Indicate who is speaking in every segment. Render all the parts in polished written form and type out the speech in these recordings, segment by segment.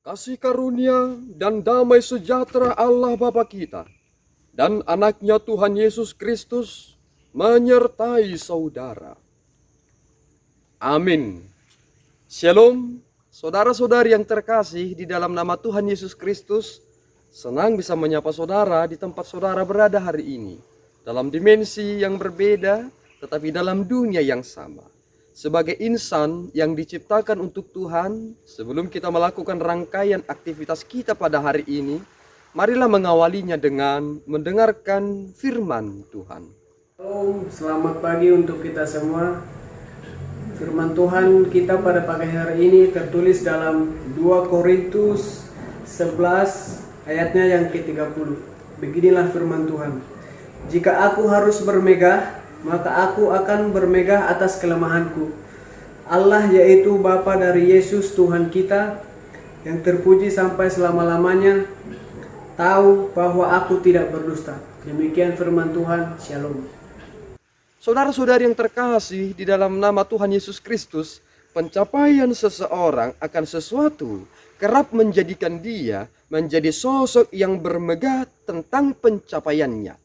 Speaker 1: Kasih karunia dan damai sejahtera Allah Bapa kita dan anaknya Tuhan Yesus Kristus menyertai saudara. Amin. Shalom, saudara-saudari yang terkasih di dalam nama Tuhan Yesus Kristus. Senang bisa menyapa saudara di tempat saudara berada hari ini. Dalam dimensi yang berbeda, tetapi dalam dunia yang sama. Sebagai insan yang diciptakan untuk Tuhan, sebelum kita melakukan rangkaian aktivitas kita pada hari ini, marilah mengawalinya dengan mendengarkan firman Tuhan.
Speaker 2: Shalom, selamat pagi untuk kita semua. Firman Tuhan kita pada pagi hari ini tertulis dalam 2 Korintus 11 ayatnya yang ke-30. Beginilah firman Tuhan. Jika aku harus bermegah, maka aku akan bermegah atas kelemahanku. Allah yaitu Bapa dari Yesus Tuhan kita, yang terpuji sampai selama-lamanya, tahu bahwa aku tidak berdusta. Demikian firman Tuhan. Shalom.
Speaker 1: Saudara-saudari yang terkasih di dalam nama Tuhan Yesus Kristus, pencapaian seseorang akan sesuatu kerap menjadikan dia menjadi sosok yang bermegah tentang pencapaiannya.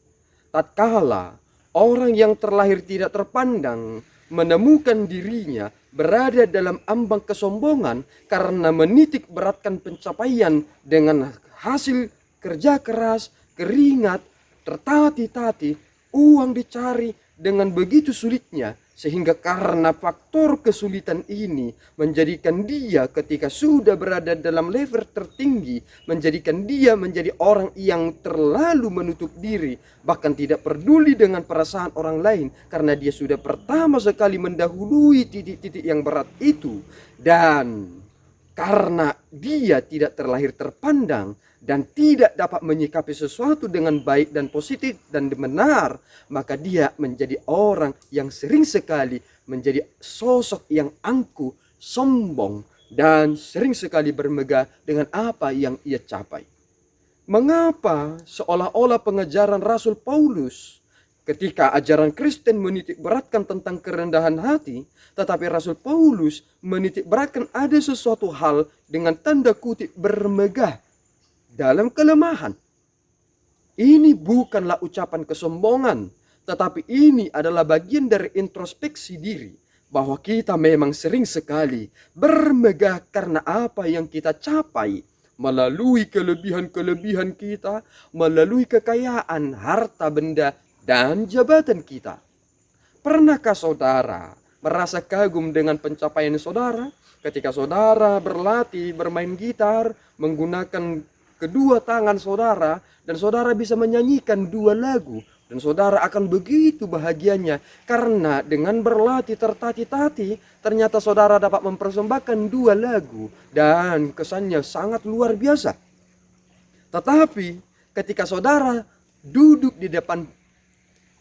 Speaker 1: Tatkala orang yang terlahir tidak terpandang menemukan dirinya berada dalam ambang kesombongan karena menitik beratkan pencapaian dengan hasil kerja keras, keringat, tertatih-tatih, uang dicari dengan begitu sulitnya, sehingga karena faktor kesulitan ini menjadikan dia ketika sudah berada dalam level tertinggi, menjadikan dia menjadi orang yang terlalu menutup diri, bahkan tidak peduli dengan perasaan orang lain, karena dia sudah pertama sekali mendahului titik-titik yang berat itu. Dan karena dia tidak terlahir terpandang dan tidak dapat menyikapi sesuatu dengan baik dan positif dan benar, maka dia menjadi orang yang sering sekali menjadi sosok yang angkuh, sombong, dan sering sekali bermegah dengan apa yang ia capai. Mengapa seolah-olah pengajaran Rasul Paulus ketika ajaran Kristen menitik beratkan tentang kerendahan hati, tetapi Rasul Paulus menitik beratkan ada sesuatu hal dengan tanda kutip bermegah dalam kelemahan. Ini bukanlah ucapan kesombongan, tetapi ini adalah bagian dari introspeksi diri, bahwa kita memang sering sekali bermegah karena apa yang kita capai, melalui kelebihan-kelebihan kita, melalui kekayaan, harta benda, dan jabatan kita. Pernahkah saudara merasa kagum dengan pencapaian saudara ketika saudara berlatih bermain gitar menggunakan kedua tangan saudara, dan saudara bisa menyanyikan 2 lagu, dan saudara akan begitu bahagianya karena dengan berlatih tertatih-tatih ternyata saudara dapat mempersembahkan 2 lagu dan kesannya sangat luar biasa. Tetapi ketika saudara duduk di depan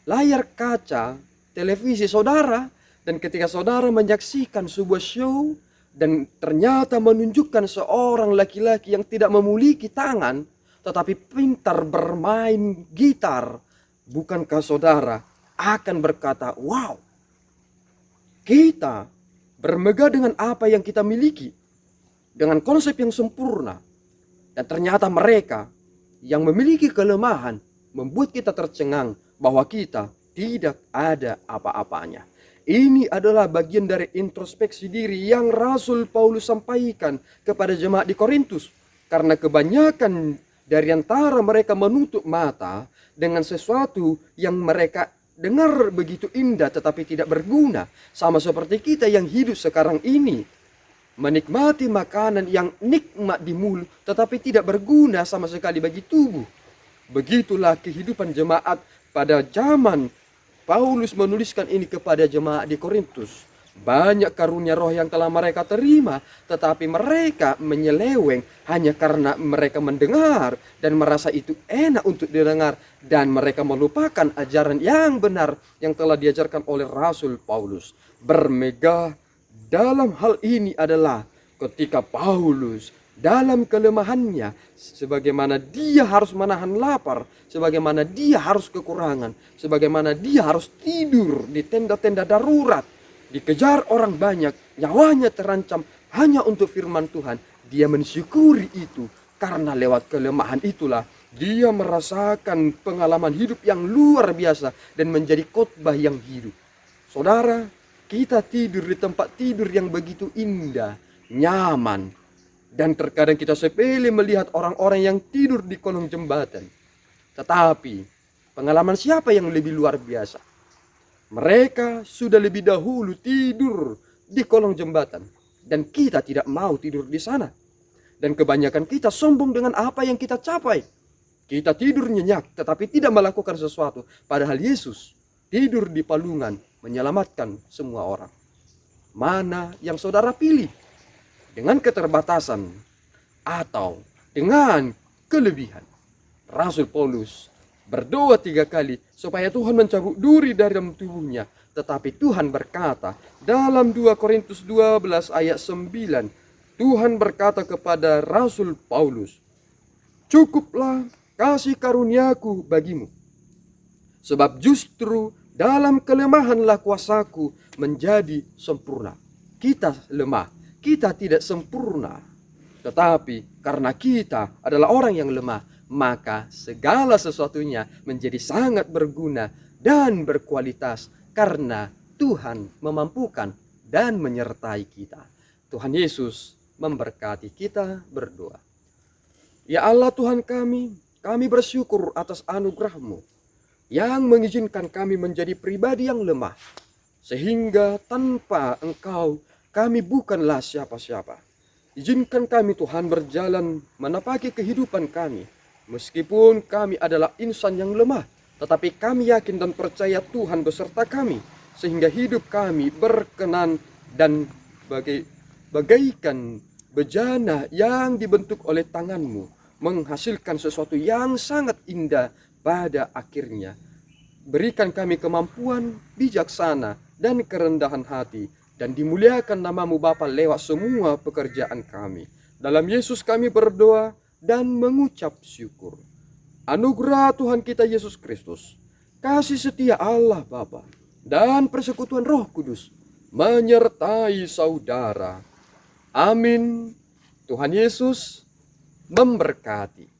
Speaker 1: layar kaca televisi saudara, dan ketika saudara menyaksikan sebuah show dan ternyata menunjukkan seorang laki-laki yang tidak memiliki tangan tetapi pintar bermain gitar, bukankah saudara akan berkata, wow, kita bermegah dengan apa yang kita miliki, dengan konsep yang sempurna, dan ternyata mereka yang memiliki kelemahan membuat kita tercengang bahwa kita tidak ada apa-apanya. Ini adalah bagian dari introspeksi diri yang Rasul Paulus sampaikan kepada jemaat di Korintus. Karena kebanyakan dari antara mereka menutup mata dengan sesuatu yang mereka dengar begitu indah tetapi tidak berguna. Sama seperti kita yang hidup sekarang ini. Menikmati makanan yang nikmat di mulut tetapi tidak berguna sama sekali bagi tubuh. Begitulah kehidupan jemaat pada zaman Paulus menuliskan ini kepada jemaat di Korintus. Banyak karunia roh yang telah mereka terima, tetapi mereka menyeleweng hanya karena mereka mendengar dan merasa itu enak untuk didengar, dan mereka melupakan ajaran yang benar yang telah diajarkan oleh Rasul Paulus. Bermegah dalam hal ini adalah ketika Paulus dalam kelemahannya, sebagaimana dia harus menahan lapar, sebagaimana dia harus kekurangan, sebagaimana dia harus tidur di tenda-tenda darurat, dikejar orang banyak, nyawanya terancam hanya untuk firman Tuhan. dia mensyukuri itu karena lewat kelemahan itulah dia merasakan pengalaman hidup yang luar biasa dan menjadi khotbah yang hidup. Saudara, kita tidur di tempat tidur yang begitu indah, nyaman, dan terkadang kita sepele melihat orang-orang yang tidur di kolong jembatan. Tetapi pengalaman siapa yang lebih luar biasa? Mereka sudah lebih dahulu tidur di kolong jembatan dan kita tidak mau tidur di sana. Dan kebanyakan kita sombong dengan apa yang kita capai. Kita tidur nyenyak tetapi tidak melakukan sesuatu. Padahal Yesus tidur di palungan menyelamatkan semua orang. Mana yang saudara pilih? Dengan keterbatasan atau dengan kelebihan? Rasul Paulus berdoa 3 kali supaya Tuhan mencabut duri dari dalam tubuhnya. Tetapi Tuhan berkata dalam 2 Korintus 12 ayat 9, Tuhan berkata kepada Rasul Paulus, "Cukuplah kasih karuniaku bagimu, sebab justru dalam kelemahanlah kuasaku menjadi sempurna." Kita lemah, kita tidak sempurna. Tetapi karena kita adalah orang yang lemah, maka segala sesuatunya menjadi sangat berguna dan berkualitas karena Tuhan memampukan dan menyertai kita. Tuhan Yesus memberkati kita berdoa. Ya Allah Tuhan kami bersyukur atas anugerah-Mu yang mengizinkan kami menjadi pribadi yang lemah, sehingga tanpa Engkau kami bukanlah siapa-siapa. Izinkan kami Tuhan berjalan menapaki kehidupan kami, meskipun kami adalah insan yang lemah, tetapi kami yakin dan percaya Tuhan beserta kami, sehingga hidup kami berkenan dan bagaikan bejana yang dibentuk oleh tangan-Mu, menghasilkan sesuatu yang sangat indah pada akhirnya. Berikan kami kemampuan bijaksana dan kerendahan hati, dan dimuliakan nama-Mu Bapa lewat semua pekerjaan kami. Dalam Yesus kami berdoa dan mengucap syukur. Anugerah Tuhan kita Yesus Kristus, kasih setia Allah Bapa, dan persekutuan Roh Kudus menyertai saudara. Amin. Tuhan Yesus memberkati.